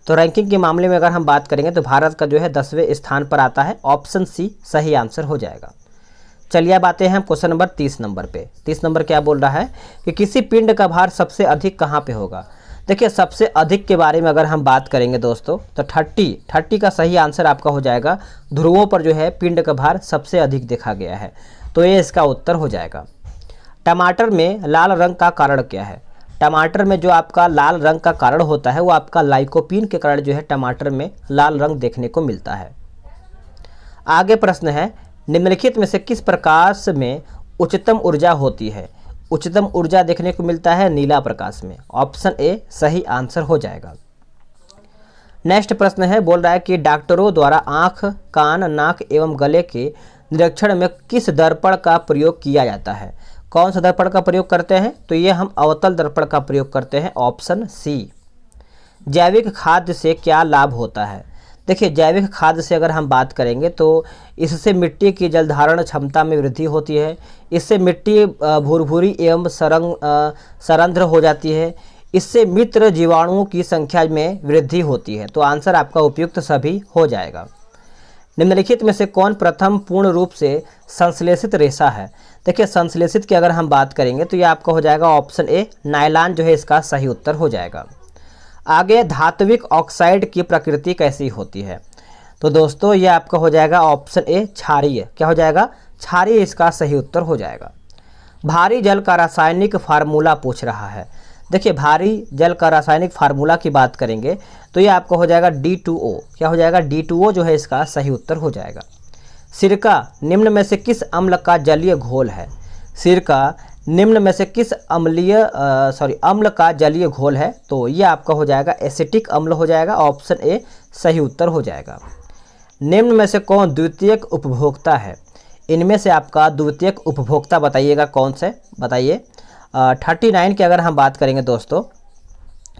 तो रैंकिंग के मामले में अगर हम बात करेंगे तो भारत का जो है 10वें स्थान पर आता है। ऑप्शन सी सही आंसर हो जाएगा। चलिए अब आते हैं क्वेश्चन नंबर 30 नंबर पे। 30 नंबर क्या बोल रहा है कि किसी पिंड का भार सबसे अधिक कहाँ पे होगा? देखिए, सबसे अधिक के बारे में अगर हम बात करेंगे दोस्तों तो 30 का सही आंसर आपका हो जाएगा। ध्रुवों पर जो है पिंड का भार सबसे अधिक देखा गया है। तो ये इसका उत्तर हो जाएगा। टमाटर में लाल रंग का कारण क्या है? टमाटर में जो आपका लाल रंग का कारण होता है वो आपका लाइकोपीन के कारण जो है टमाटर में लाल रंग देखने को मिलता है। आगे प्रश्न है, निम्नलिखित में से किस प्रकाश में उच्चतम ऊर्जा होती है? उच्चतम ऊर्जा देखने को मिलता है नीला प्रकाश में। ऑप्शन ए सही आंसर हो जाएगा। नेक्स्ट प्रश्न है, बोल रहा है कि डॉक्टरों द्वारा आँख, कान, नाक एवं गले के निरीक्षण में किस दर्पण का प्रयोग किया जाता है? कौन सा दर्पण का प्रयोग करते हैं? तो ये हम अवतल दर्पण का प्रयोग करते हैं। Option C. जैविक खाद्य से क्या लाभ होता है? देखिए, जैविक खाद्य से अगर हम बात करेंगे तो इससे मिट्टी की जल धारण क्षमता में वृद्धि होती है। इससे मिट्टी भुरभुरी एवं सरंध्र हो जाती है। इससे मित्र जीवाणुओं की संख्या में वृद्धि होती है। तो आंसर आपका उपयुक्त सभी हो जाएगा। निम्नलिखित में से कौन प्रथम पूर्ण रूप से संश्लेषित रेशा है? देखिए, संश्लेषित की अगर हम बात करेंगे तो ये आपका हो जाएगा ऑप्शन ए, नायलॉन जो है इसका सही उत्तर हो जाएगा। आगे, धात्विक ऑक्साइड की प्रकृति कैसी होती है? तो दोस्तों ये आपका हो जाएगा ऑप्शन ए क्षारीय। क्या हो जाएगा? क्षारीय इसका सही उत्तर हो जाएगा। भारी जल का रासायनिक फार्मूला पूछ रहा है। देखिए भारी जल का रासायनिक फार्मूला की बात करेंगे तो ये आपका हो जाएगा D2O। क्या हो जाएगा? D2O जो है इसका सही उत्तर हो जाएगा। सिरका निम्न में से किस अम्ल का जलीय घोल है? सिरका निम्न में से किस अम्ल का जलीय घोल है? तो ये आपका हो जाएगा एसिटिक अम्ल हो जाएगा। ऑप्शन ए सही उत्तर हो जाएगा। निम्न में से कौन द्वितीयक उपभोक्ता है? इनमें से आपका द्वितीयक उपभोक्ता बताइएगा कौन से? बताइए। 39 की अगर हम बात करेंगे दोस्तों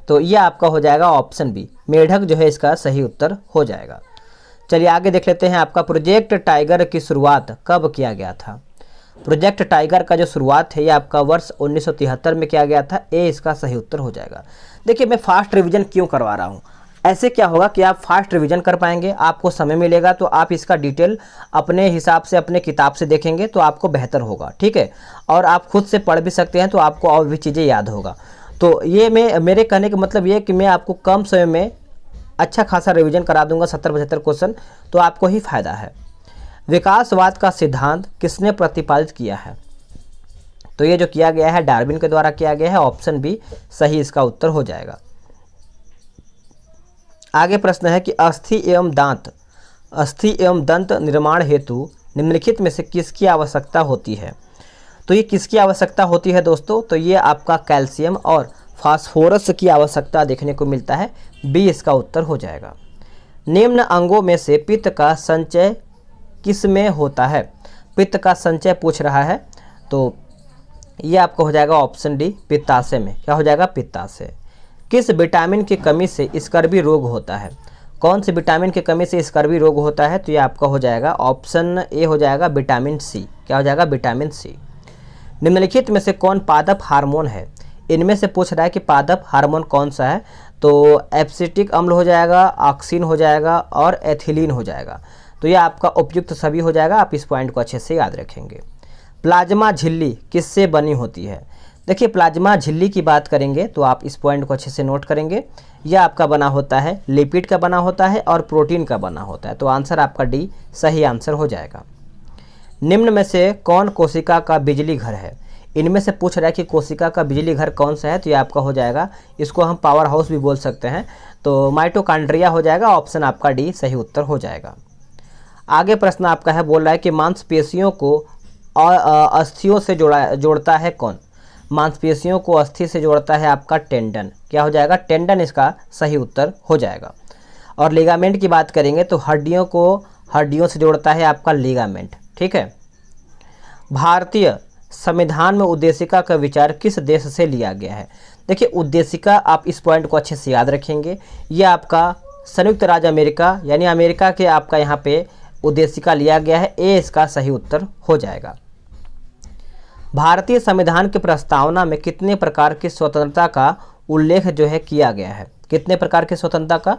तो ये आपका हो जाएगा ऑप्शन बी, मेढक जो है इसका सही उत्तर हो जाएगा। चलिए आगे देख लेते हैं। आपका प्रोजेक्ट टाइगर की शुरुआत कब किया गया था? प्रोजेक्ट टाइगर का जो शुरुआत है ये आपका वर्ष 1973 में किया गया था। ए इसका सही उत्तर हो जाएगा। देखिए मैं फास्ट रिवीजन क्यों करवा रहा हूँ, ऐसे क्या होगा कि आप फास्ट रिवीजन कर पाएंगे, आपको समय मिलेगा तो आप इसका डिटेल अपने हिसाब से अपने किताब से देखेंगे तो आपको बेहतर होगा, ठीक है। और आप खुद से पढ़ भी सकते हैं तो आपको और भी चीज़ें याद होगा। तो ये मेरे कहने का मतलब ये कि मैं आपको कम समय में अच्छा खासा रिवीजन करा दूंगा, 70-75 क्वेश्चन, तो आपको ही फायदा है। विकासवाद का सिद्धांत किसने प्रतिपादित किया है? तो ये जो किया गया है डार्विन के द्वारा किया गया है। ऑप्शन बी सही इसका उत्तर हो जाएगा। आगे प्रश्न है कि अस्थि एवं दंत निर्माण हेतु निम्नलिखित में से किसकी आवश्यकता होती है? तो ये किसकी आवश्यकता होती है दोस्तों? तो ये आपका कैल्शियम और फास्फोरस की आवश्यकता देखने को मिलता है। बी इसका उत्तर हो जाएगा। निम्न अंगों में से पित्त का संचय किस में होता है? पित्त का संचय पूछ रहा है तो ये आपका हो जाएगा ऑप्शन डी, पित्ताशय में। क्या हो जाएगा? पित्ताशय। किस विटामिन की कमी से स्कर्वी रोग होता है? कौन से विटामिन की कमी से स्कर्वी रोग होता है? तो ये आपका हो जाएगा ऑप्शन ए हो जाएगा विटामिन सी। क्या हो जाएगा? Vitamin C. निम्नलिखित में से कौन पादप हार्मोन है? इनमें से पूछ रहा है कि पादप हार्मोन कौन सा है? तो एब्सिटिक अम्ल हो जाएगा, ऑक्सिन हो जाएगा और एथिलीन हो जाएगा। तो ये आपका उपयुक्त सभी हो जाएगा। आप इस पॉइंट को अच्छे से याद रखेंगे। प्लाज्मा झिल्ली किससे बनी होती है? देखिए प्लाज्मा झिल्ली की बात करेंगे तो आप इस पॉइंट को अच्छे से नोट करेंगे। यह आपका बना होता है लिपिड का बना होता है और प्रोटीन का बना होता है। तो आंसर आपका डी सही आंसर हो जाएगा। निम्न में से कौन कोशिका का बिजली घर है? इनमें से पूछ रहा है कि कोशिका का बिजली घर कौन सा है? तो ये आपका हो जाएगा, इसको हम पावर हाउस भी बोल सकते हैं, तो माइटोकॉन्ड्रिया हो जाएगा। ऑप्शन आपका डी सही उत्तर हो जाएगा। आगे प्रश्न आपका है, बोल रहा है कि मांसपेशियों को अस्थियों से जोड़ता है कौन? मांसपेशियों को अस्थि से जोड़ता है आपका टेंडन। क्या हो जाएगा? टेंडन इसका सही उत्तर हो जाएगा। और लिगामेंट की बात करेंगे तो हड्डियों को हड्डियों से जोड़ता है आपका लिगामेंट, ठीक है। भारतीय संविधान में उद्देशिका का विचार किस देश से लिया गया है? देखिए उद्देशिका, आप इस पॉइंट को अच्छे से याद रखेंगे। यह आपका संयुक्त राज्य अमेरिका यानी अमेरिका के आपका यहाँ पे उद्देशिका लिया गया है। ए इसका सही उत्तर हो जाएगा। भारतीय संविधान की प्रस्तावना में कितने प्रकार की स्वतंत्रता का उल्लेख जो है किया गया है? कितने प्रकार की स्वतंत्रता का?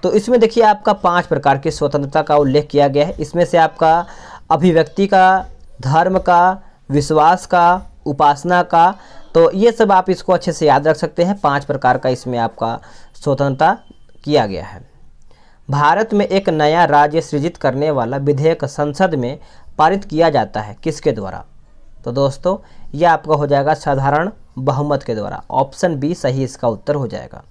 तो इसमें देखिए आपका 5 प्रकार की स्वतंत्रता का उल्लेख किया गया है। इसमें से आपका अभिव्यक्ति का, धर्म का, विश्वास का, उपासना का, तो ये सब आप इसको अच्छे से याद रख सकते हैं। 5 प्रकार का इसमें आपका स्वतंत्रता किया गया है। भारत में एक नया राज्य सृजित करने वाला विधेयक संसद में पारित किया जाता है किसके द्वारा? तो दोस्तों यह आपका हो जाएगा साधारण बहुमत के द्वारा। ऑप्शन बी सही इसका उत्तर हो जाएगा।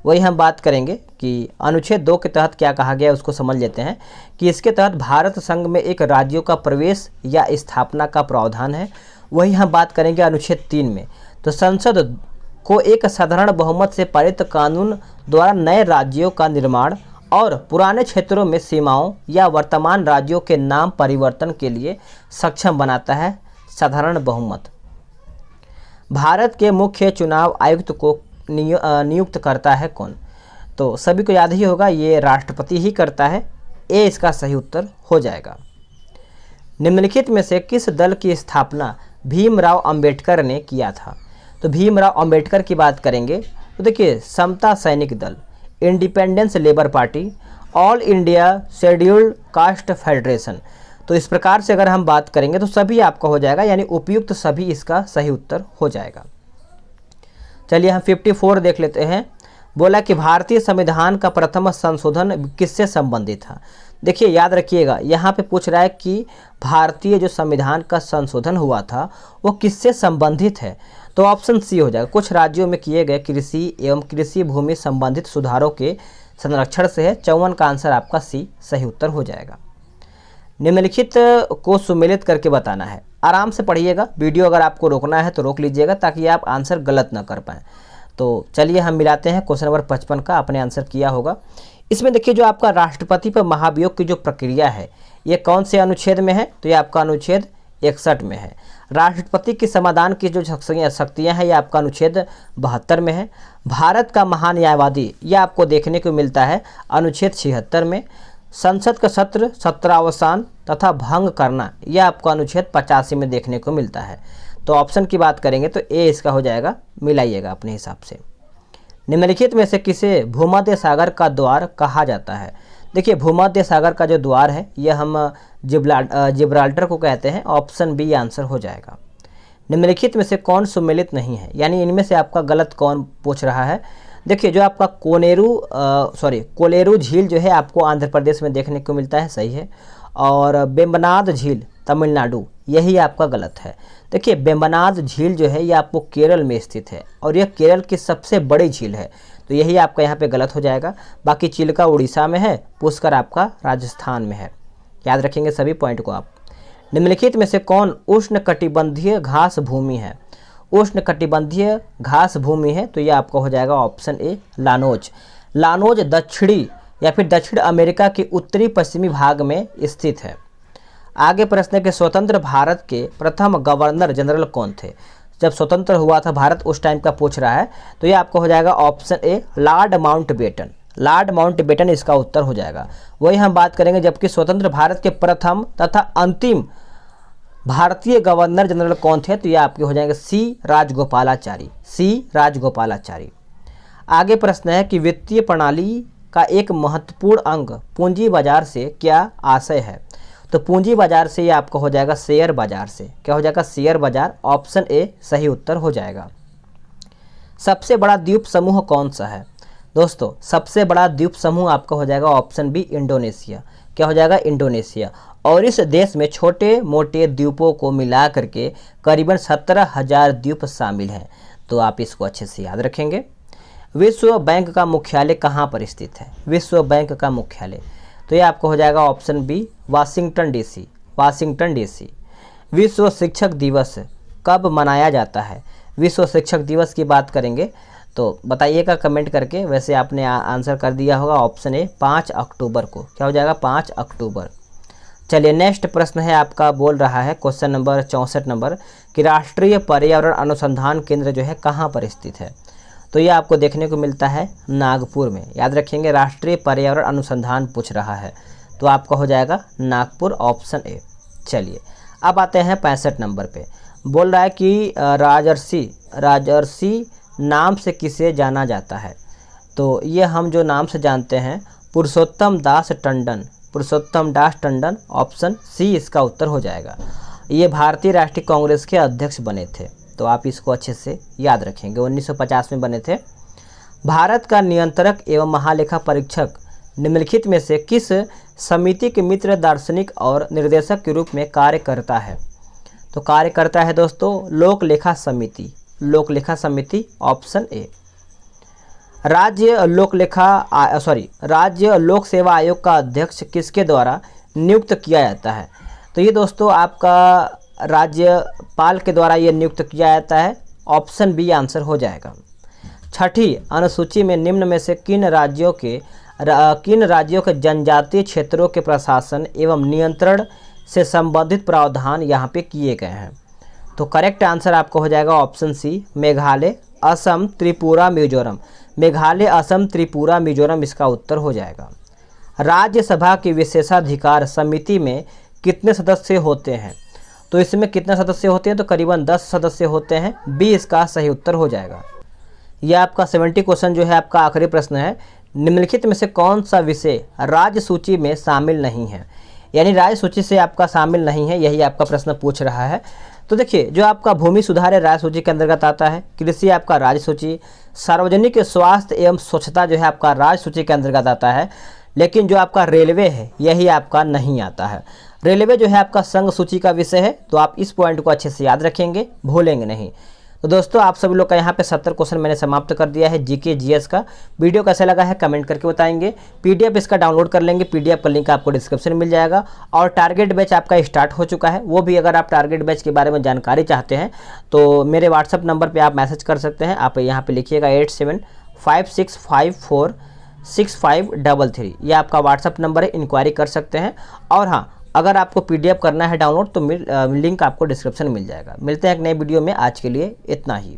वही हम बात करेंगे कि अनुच्छेद 2 के तहत क्या कहा गया है, उसको समझ लेते हैं कि इसके तहत भारत संघ में एक राज्यों का प्रवेश या स्थापना का प्रावधान है। वही हम बात करेंगे अनुच्छेद 3 में। तो संसद को एक साधारण बहुमत से पारित कानून द्वारा नए राज्यों का निर्माण और पुराने क्षेत्रों में सीमाओं या वर्तमान राज्यों के नाम परिवर्तन के लिए सक्षम बनाता है साधारण बहुमत। भारत के मुख्य चुनाव आयुक्त को नियुक्त करता है कौन? तो सभी को याद ही होगा, ये राष्ट्रपति ही करता है। ए इसका सही उत्तर हो जाएगा। निम्नलिखित में से किस दल की स्थापना भीमराव अंबेडकर ने किया था? तो भीमराव अंबेडकर की बात करेंगे तो देखिए समता सैनिक दल, independence labour party, all India scheduled caste federation. तो इस प्रकार से अगर हम बात करेंगे तो सभी आपका हो जाएगा, यानी उपयुक्त सभी इसका सही उत्तर हो जाएगा। चलिए हम 54 देख लेते हैं। बोला कि भारतीय संविधान का प्रथम संशोधन किससे संबंधित था? देखिए याद रखिएगा, यहाँ पे पूछ रहा है कि भारतीय जो संविधान का संशोधन हुआ था वो किससे संबंधित है, तो ऑप्शन सी हो जाएगा। कुछ राज्यों में किए गए कृषि एवं कृषि भूमि संबंधित सुधारों के संरक्षण से है। 54 का आंसर आपका सी सही उत्तर हो जाएगा। निम्नलिखित को सुमेलित करके बताना है। आराम से पढ़िएगा, वीडियो अगर आपको रोकना है तो रोक लीजिएगा ताकि आप आंसर गलत ना कर पाएँ। तो चलिए हम मिलाते हैं। क्वेश्चन नंबर 55 का आपने आंसर किया होगा। इसमें देखिए जो आपका राष्ट्रपति पर महाभियोग की जो प्रक्रिया है ये कौन से अनुच्छेद में है, तो ये आपका अनुच्छेद 61 में है। राष्ट्रपति की समाधान की जो शक्तियाँ हैं ये आपका अनुच्छेद 72 में है। भारत का महान न्यायवादी ये आपको देखने को मिलता है अनुच्छेद 76 में। संसद का सत्र सत्रावसान तथा भंग करना यह आपको अनुच्छेद 85 में देखने को मिलता है। तो ऑप्शन की बात करेंगे तो ए इसका हो जाएगा, मिलाइएगा अपने हिसाब से। निम्नलिखित में से किसे भूमध्य सागर का द्वार कहा जाता है। देखिए भूमध्य सागर का जो द्वार है यह हम जिब्राल्टर को कहते हैं। ऑप्शन बी आंसर हो जाएगा। निम्नलिखित में से कौन सुमेलित नहीं है, यानी इनमें से आपका गलत कौन पूछ रहा है। देखिए जो आपका कोलेरू झील जो है आपको आंध्र प्रदेश में देखने को मिलता है, सही है। और वेम्बनाड झील तमिलनाडु, यही आपका गलत है। देखिए वेम्बनाड झील जो है ये आपको केरल में स्थित है और यह केरल की सबसे बड़ी झील है, तो यही आपका यहाँ पे गलत हो जाएगा। बाकी चिल्का उड़ीसा में है, पुष्कर आपका राजस्थान में है। याद रखेंगे सभी पॉइंट को आप। निम्नलिखित में से कौन उष्णकटिबंधीय घास भूमि है। उष्णकटिबंधीय घास भूमि है तो ये आपका हो जाएगा ऑप्शन ए लानोज। लानोज दक्षिणी या फिर दक्षिण अमेरिका के उत्तरी पश्चिमी भाग में स्थित है। आगे प्रश्न है कि स्वतंत्र भारत के प्रथम गवर्नर जनरल कौन थे। जब स्वतंत्र हुआ था भारत उस टाइम का पूछ रहा है, तो ये आपको हो जाएगा option A Lord Mountbatten. Lord Mountbatten इसका उत्तर हो जाएगा। वही हम बात करेंगे जबकि स्वतंत्र भारत के प्रथम तथा अंतिम भारतीय गवर्नर जनरल कौन थे, तो ये आपके हो जाएंगे सी राजगोपालाचारी। सी राजगोपालाचारी। आगे प्रश्न है कि वित्तीय प्रणाली का एक महत्वपूर्ण अंग पूंजी बाजार से क्या आशय है। तो पूंजी बाजार से ये आपका हो जाएगा शेयर बाजार से। क्या हो जाएगा, शेयर बाजार। ऑप्शन ए सही उत्तर हो जाएगा। सबसे बड़ा द्वीप समूह कौन सा है। दोस्तों सबसे बड़ा द्वीप समूह आपका हो जाएगा ऑप्शन बी इंडोनेशिया। क्या हो जाएगा, इंडोनेशिया। और इस देश में छोटे मोटे द्वीपों को मिला करके करीबन 17,000 द्वीप शामिल हैं। तो आप इसको अच्छे से याद रखेंगे। विश्व बैंक का मुख्यालय कहाँ पर स्थित है। विश्व बैंक का मुख्यालय, तो ये आपको हो जाएगा option B Washington DC. Washington DC. विश्व शिक्षक दिवस कब मनाया जाता है। विश्व शिक्षक दिवस की बात करेंगे तो बताइएगा कमेंट करके। वैसे आपने आंसर कर दिया होगा ऑप्शन ए 5 अक्टूबर को। क्या हो जाएगा, 5 अक्टूबर। चलिए नेक्स्ट प्रश्न है आपका, बोल रहा है क्वेश्चन नंबर 64 नंबर कि राष्ट्रीय पर्यावरण अनुसंधान केंद्र जो है कहाँ पर स्थित है। तो ये आपको देखने को मिलता है नागपुर में। याद रखेंगे राष्ट्रीय पर्यावरण अनुसंधान पूछ रहा है तो आपका हो जाएगा नागपुर, ऑप्शन ए। चलिए अब आते हैं 65 नंबर पे। बोल रहा है कि राजर्षि नाम से किसे जाना जाता है। तो ये हम जो नाम से जानते हैं पुरुषोत्तम दास टंडन। पुरुषोत्तम दास टंडन, ऑप्शन सी इसका उत्तर हो जाएगा। ये भारतीय राष्ट्रीय कांग्रेस के अध्यक्ष बने थे, तो आप इसको अच्छे से याद रखेंगे। 1950 में बने थे। भारत का नियंत्रक एवं महालेखा परीक्षक निम्नलिखित में से किस समिति के मित्र दार्शनिक और निर्देशक के रूप में कार्य करता है। तो कार्य करता है दोस्तों लोक लेखा समिति। लोक लेखा समिति, ऑप्शन ए। राज्य लोक सेवा आयोग का अध्यक्ष किसके द्वारा नियुक्त किया जाता है। तो ये दोस्तों आपका राज्यपाल के द्वारा ये नियुक्त किया जाता है। ऑप्शन बी आंसर हो जाएगा। छठी अनुसूची में निम्न में से किन राज्यों के जनजातीय क्षेत्रों के प्रशासन एवं नियंत्रण से संबंधित प्रावधान यहाँ पे किए गए हैं। तो करेक्ट आंसर आपको हो जाएगा ऑप्शन सी मेघालय, असम, त्रिपुरा, मिजोरम। मेघालय, असम, त्रिपुरा, मिजोरम इसका उत्तर हो जाएगा। राज्यसभा की विशेषाधिकार समिति में कितने सदस्य होते हैं। तो इसमें कितने सदस्य होते हैं, तो करीबन 10 सदस्य होते हैं। बी इसका सही उत्तर हो जाएगा। यह आपका 70 क्वेश्चन जो है आपका आखिरी प्रश्न है। निम्नलिखित में से कौन सा विषय राज्य सूची में शामिल नहीं है, यानी राज्य सूची से आपका शामिल नहीं है, यही आपका प्रश्न पूछ रहा है। तो देखिए जो आपका भूमि सुधार है राज्य सूची के अंतर्गत आता है। कृषि आपका राज्य सूची, सार्वजनिक स्वास्थ्य एवं स्वच्छता जो है आपका राज्य सूची के अंतर्गत आता है। लेकिन जो आपका रेलवे है यही आपका नहीं आता है। रेलवे जो है आपका संघ सूची का विषय है, तो आप इस पॉइंट को अच्छे से याद रखेंगे, भूलेंगे नहीं। तो दोस्तों आप सभी लोग का यहाँ पे 70 क्वेश्चन मैंने समाप्त कर दिया है जीके जीएस का। वीडियो कैसा लगा है कमेंट करके बताएंगे। पीडीएफ इसका डाउनलोड कर लेंगे, पीडीएफ का लिंक आपको डिस्क्रिप्शन में मिल जाएगा। और टारगेट बैच आपका स्टार्ट हो चुका है, वो भी अगर आप टारगेट बैच के बारे में जानकारी चाहते हैं तो मेरे व्हाट्सअप नंबर पर आप मैसेज कर सकते हैं। आप यहाँ पर लिखिएगा 8756546533, ये आपका व्हाट्सअप नंबर है, इंक्वायरी कर सकते हैं। और हाँ, अगर आपको पीडीएफ करना है डाउनलोड तो लिंक आपको डिस्क्रिप्शन में मिल जाएगा। मिलते हैं एक नए वीडियो में, आज के लिए इतना ही।